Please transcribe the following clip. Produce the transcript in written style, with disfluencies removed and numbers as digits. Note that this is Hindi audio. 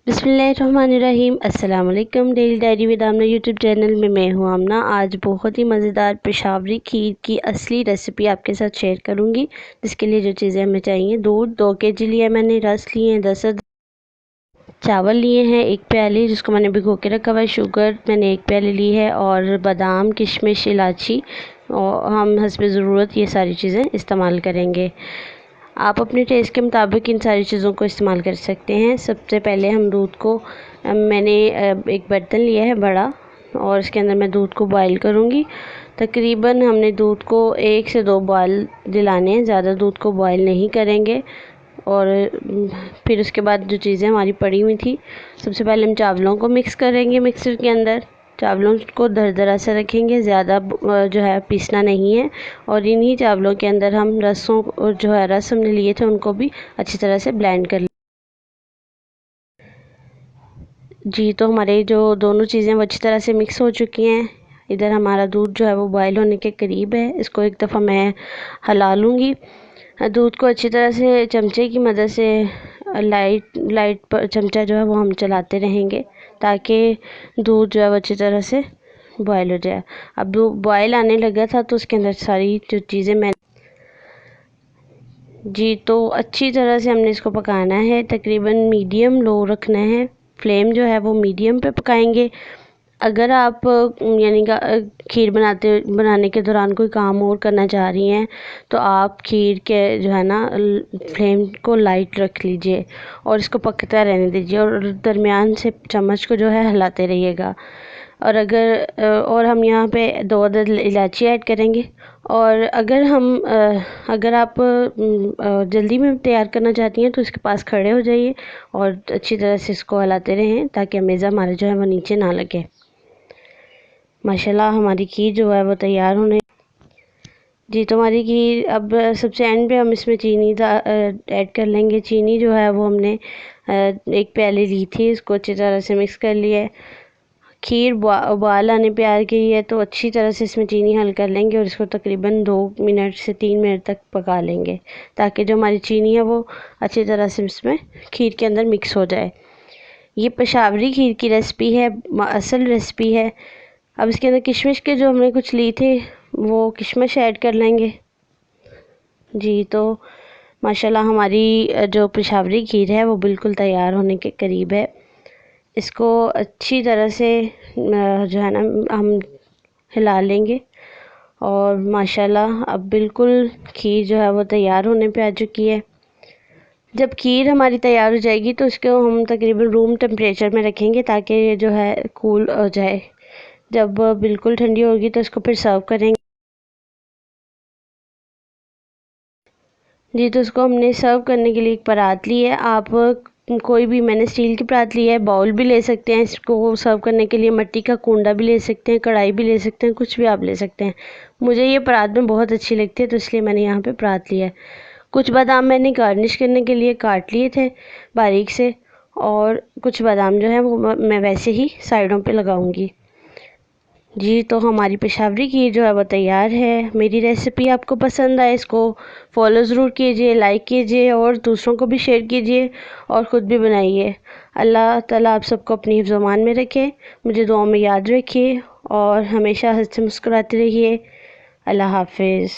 बिस्मिल्लाहिर्रहमानिर्रहीम। अस्सलाम वालेकुम। Daily diary with Amna YouTube channel में मैं हूँ आमना। आज बहुत ही मज़ेदार पेशावरी खीर की असली रेसिपी आपके साथ शेयर करूँगी, जिसके लिए जो चीज़ें हमें चाहिए: दूध 2 kg लिया मैंने, रस लिए हैं 10 चावल लिए हैं 1 प्याली जिसको मैंने भिगो के रखा हुआ है, शुगर मैंने 1 प्याली ली है, और बादाम, किशमिश, इलायची, और हम हस्ब ज़रूरत ये सारी चीज़ें इस्तेमाल करेंगे। आप अपने टेस्ट के मुताबिक इन सारी चीज़ों को इस्तेमाल कर सकते हैं। सबसे पहले हम दूध को, मैंने एक बर्तन लिया है बड़ा, और इसके अंदर मैं दूध को बॉईल करूँगी। तकरीबन हमने दूध को 1 से 2 बॉईल दिलाने हैं, ज़्यादा दूध को बॉईल नहीं करेंगे। और फिर उसके बाद जो चीज़ें हमारी पड़ी हुई थी, सबसे पहले हम चावलों को मिक्स करेंगे मिक्सर के अंदर। चावलों को दरदरा से रखेंगे, ज़्यादा जो है पीसना नहीं है। और इन्हीं चावलों के अंदर हम रसों जो है रस हमने लिए थे उनको भी अच्छी तरह से ब्लेंड कर जी। तो हमारे जो दोनों चीज़ें वो अच्छी तरह से मिक्स हो चुकी हैं। इधर हमारा दूध जो है वो बॉयल होने के करीब है। इसको एक दफ़ा मैं हिला लूँगी। दूध को अच्छी तरह से चमचे की मदद से लाइट पर चमचा जो है वो हम चलाते रहेंगे, ताकि दूध जो है वो अच्छी तरह से बॉयल हो जाए। अब बॉयल आने लगा था तो उसके अंदर सारी जो चीज़ें मैं जी, तो अच्छी तरह से हमने इसको पकाना है। तकरीबन मीडियम लो रखना है, फ्लेम जो है वो मीडियम पे पकाएंगे। अगर आप यानी खीर बनाने के दौरान कोई काम और करना चाह रही हैं, तो आप खीर के जो है ना फ्लेम को लाइट रख लीजिए और इसको पकता रहने दीजिए, और दरमियान से चम्मच को जो है हिलाते रहिएगा। और और हम यहाँ पे 2 अदद इलायची ऐड करेंगे। और अगर आप जल्दी में तैयार करना चाहती हैं तो इसके पास खड़े हो जाइए और अच्छी तरह से इसको हिलाते रहें, ताकि मेज़ा हमारा जो है वो नीचे ना लगे। माशाल्लाह हमारी खीर जो है वो तैयार होने जी। तो हमारी खीर अब सबसे एंड पे हम इसमें चीनी ऐड कर लेंगे। चीनी जो है वो हमने 1 प्याली ली थी, इसको अच्छी तरह से मिक्स कर लिया है। खीर उबाल आने पे आ गई है तो अच्छी तरह से इसमें चीनी हल कर लेंगे और इसको तकरीबन 2 मिनट से 3 मिनट तक पका लेंगे, ताकि जो हमारी चीनी है वो अच्छी तरह से इसमें खीर के अंदर मिक्स हो जाए। ये पेशावरी खीर की रेसिपी है, असल रेसिपी है। अब इसके अंदर किशमिश के जो हमने कुछ ली थे वो किशमिश ऐड कर लेंगे जी। तो माशाल्लाह हमारी जो पेशावरी खीर है वो बिल्कुल तैयार होने के करीब है। इसको अच्छी तरह से जो है ना हम हिला लेंगे, और माशाल्लाह अब बिल्कुल खीर जो है वो तैयार होने पे आ चुकी है। जब खीर हमारी तैयार हो जाएगी तो इसको हम तकरीबन रूम टेम्परेचर में रखेंगे, ताकि ये जो है कूल हो जाए। जब बिल्कुल ठंडी होगी तो इसको फिर सर्व करेंगे जी। तो इसको हमने सर्व करने के लिए एक परात ली है। आप कोई भी, मैंने स्टील की परात ली है, बाउल भी ले सकते हैं। इसको सर्व करने के लिए मिट्टी का कूंडा भी ले सकते हैं, कढ़ाई भी ले सकते हैं, कुछ भी आप ले सकते हैं। मुझे ये परात में बहुत अच्छी लगती है तो इसलिए मैंने यहाँ पे परात लिया है। कुछ बादाम मैंने गार्निश करने के लिए काट लिए थे बारीक से, और कुछ बादाम जो है वो मैं वैसे ही साइडों पे लगाऊंगी जी। तो हमारी पेशावरी खीर जो है वो तैयार है। मेरी रेसिपी आपको पसंद आए, इसको फॉलो ज़रूर कीजिए, लाइक कीजिए, और दूसरों को भी शेयर कीजिए, और ख़ुद भी बनाइए। अल्लाह ताला आप सबको अपनी हिफ्ज़ अमान में रखे, मुझे दुआ में याद रखिए, और हमेशा हंसते मुस्कुराते रहिए। अल्लाह हाफ़िज़।